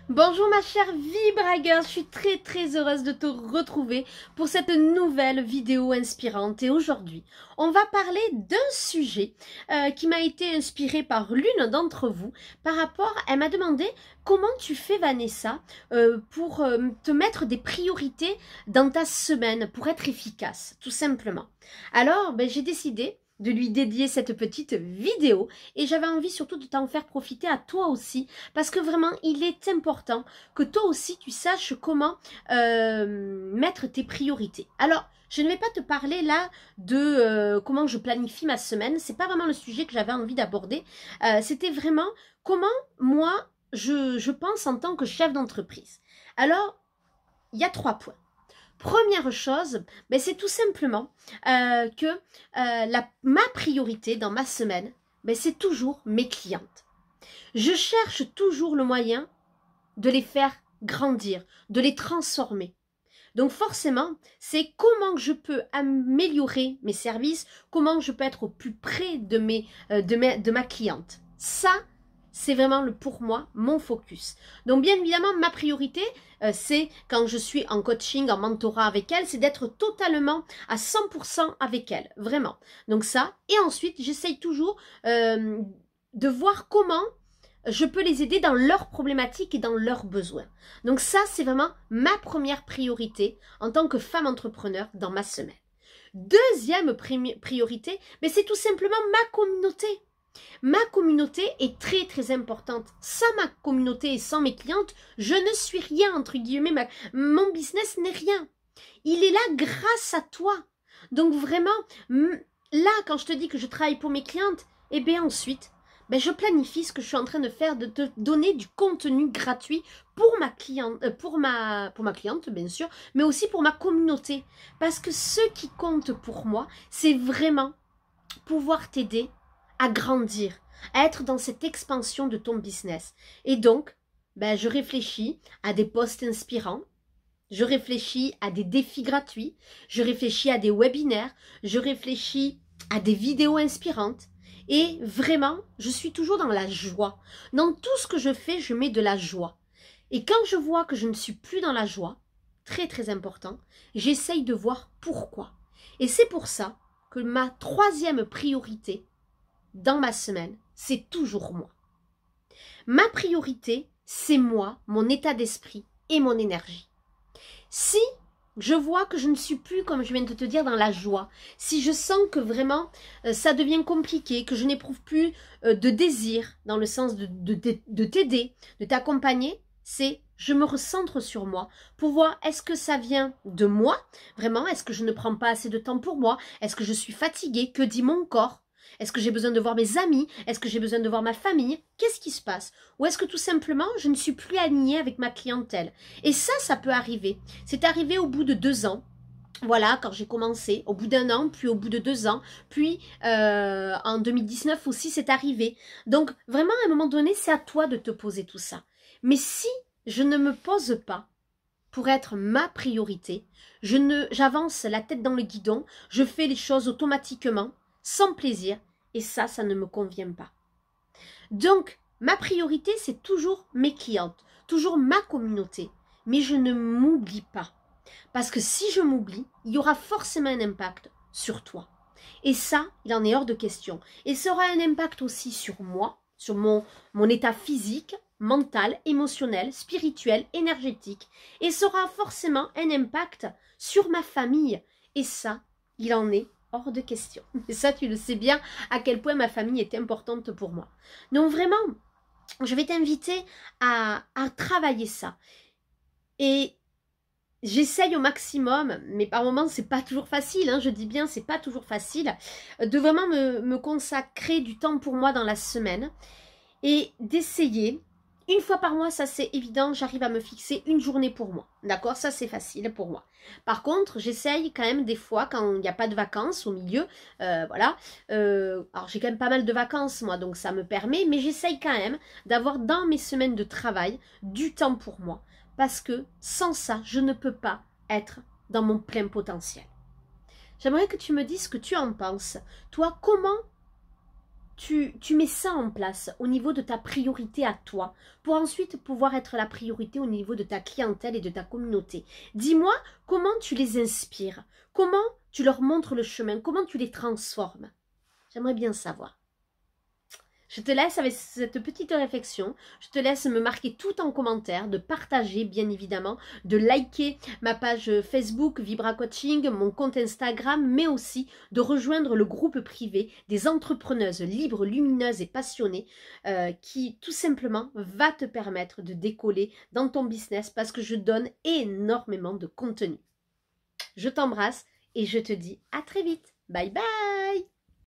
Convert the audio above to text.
Bonjour ma chère Vibragueur, je suis très heureuse de te retrouver pour cette nouvelle vidéo inspirante. Et aujourd'hui, on va parler d'un sujet qui m'a été inspiré par l'une d'entre vous par rapport, elle m'a demandé comment tu fais Vanessa pour te mettre des priorités dans ta semaine pour être efficace, tout simplement. Alors, j'ai décidé de lui dédier cette petite vidéo et j'avais envie surtout de t'en faire profiter à toi aussi parce que vraiment il est important que toi aussi tu saches comment mettre tes priorités. Alors je ne vais pas te parler là de comment je planifie ma semaine, c'est pas vraiment le sujet que j'avais envie d'aborder, c'était vraiment comment moi je pense en tant que chef d'entreprise. Alors il y a 3 points. Première chose, c'est tout simplement que ma priorité dans ma semaine, c'est toujours mes clientes. Je cherche toujours le moyen de les faire grandir, de les transformer. Donc forcément, c'est comment je peux améliorer mes services, comment je peux être au plus près de ma cliente. Ça, c'est vraiment pour moi, mon focus. Donc bien évidemment, ma priorité, c'est quand je suis en coaching, en mentorat avec elle, c'est d'être totalement à 100% avec elle, vraiment. Donc ça, et ensuite, j'essaye toujours de voir comment je peux les aider dans leurs problématiques et dans leurs besoins. Donc ça, c'est vraiment ma première priorité en tant que femme entrepreneur dans ma semaine. Deuxième priorité, c'est tout simplement ma communauté. Ma communauté est très importante. Sans ma communauté et sans mes clientes, je ne suis rien, entre guillemets. Mon business n'est rien. Il est là grâce à toi. Donc vraiment, là, quand je te dis que je travaille pour mes clientes, et bien ensuite, je planifie ce que je suis en train de faire, de te donner du contenu gratuit pour ma cliente, pour ma cliente, bien sûr, mais aussi pour ma communauté. Parce que ce qui compte pour moi, c'est vraiment pouvoir t'aider à grandir, à être dans cette expansion de ton business. Et donc, je réfléchis à des posts inspirants, je réfléchis à des défis gratuits, je réfléchis à des webinaires, je réfléchis à des vidéos inspirantes. Et vraiment, je suis toujours dans la joie. Dans tout ce que je fais, je mets de la joie. Et quand je vois que je ne suis plus dans la joie, très important, j'essaye de voir pourquoi. Et c'est pour ça que ma troisième priorité dans ma semaine, c'est toujours moi. Ma priorité, c'est moi, mon état d'esprit et mon énergie. Si je vois que je ne suis plus, comme je viens de te dire, dans la joie, si je sens que vraiment ça devient compliqué, que je n'éprouve plus de désir dans le sens de t'aider, de t'accompagner, c'est je me recentre sur moi pour voir est-ce que ça vient de moi, vraiment, est-ce que je ne prends pas assez de temps pour moi, est-ce que je suis fatiguée, que dit mon corps? Est-ce que j'ai besoin de voir mes amis? Est-ce que j'ai besoin de voir ma famille? Qu'est-ce qui se passe? Ou est-ce que tout simplement, je ne suis plus alignée avec ma clientèle? Et ça peut arriver. C'est arrivé au bout de 2 ans. Voilà, quand j'ai commencé, au bout d'1 an, puis au bout de 2 ans, puis en 2019 aussi, c'est arrivé. Donc, vraiment, à un moment donné, c'est à toi de te poser tout ça. Mais si je ne me pose pas pour être ma priorité, j'avance la tête dans le guidon, je fais les choses automatiquement, sans plaisir, et ça ne me convient pas. Donc, ma priorité, c'est toujours mes clientes, toujours ma communauté, mais je ne m'oublie pas. Parce que si je m'oublie, il y aura forcément un impact sur toi. Et ça, il en est hors de question. Et ça aura un impact aussi sur moi, sur mon état physique, mental, émotionnel, spirituel, énergétique. Et ça aura forcément un impact sur ma famille. Et ça, il en est hors de question. Et ça, tu le sais bien à quel point ma famille est importante pour moi. Donc vraiment, je vais t'inviter à travailler ça. Et j'essaye au maximum, mais par moments c'est pas toujours facile, je dis bien c'est pas toujours facile, de vraiment me consacrer du temps pour moi dans la semaine et d'essayer, une fois par mois, ça c'est évident, j'arrive à me fixer une journée pour moi, d'accord? Ça c'est facile pour moi. Par contre, j'essaye quand même des fois, quand il n'y a pas de vacances au milieu, voilà, alors j'ai quand même pas mal de vacances moi, donc ça me permet, mais j'essaye quand même d'avoir dans mes semaines de travail du temps pour moi. Parce que sans ça, je ne peux pas être dans mon plein potentiel. J'aimerais que tu me dises ce que tu en penses. Toi, comment tu mets ça en place au niveau de ta priorité à toi pour ensuite pouvoir être la priorité au niveau de ta clientèle et de ta communauté. Dis-moi comment tu les inspires, comment tu leur montres le chemin, comment tu les transformes. J'aimerais bien savoir. Je te laisse avec cette petite réflexion, je te laisse me marquer tout en commentaire, de partager bien évidemment, de liker ma page Facebook Vibra Coaching, mon compte Instagram, mais aussi de rejoindre le groupe privé des entrepreneuses libres, lumineuses et passionnées qui tout simplement va te permettre de décoller dans ton business parce que je donne énormément de contenu. Je t'embrasse et je te dis à très vite. Bye bye!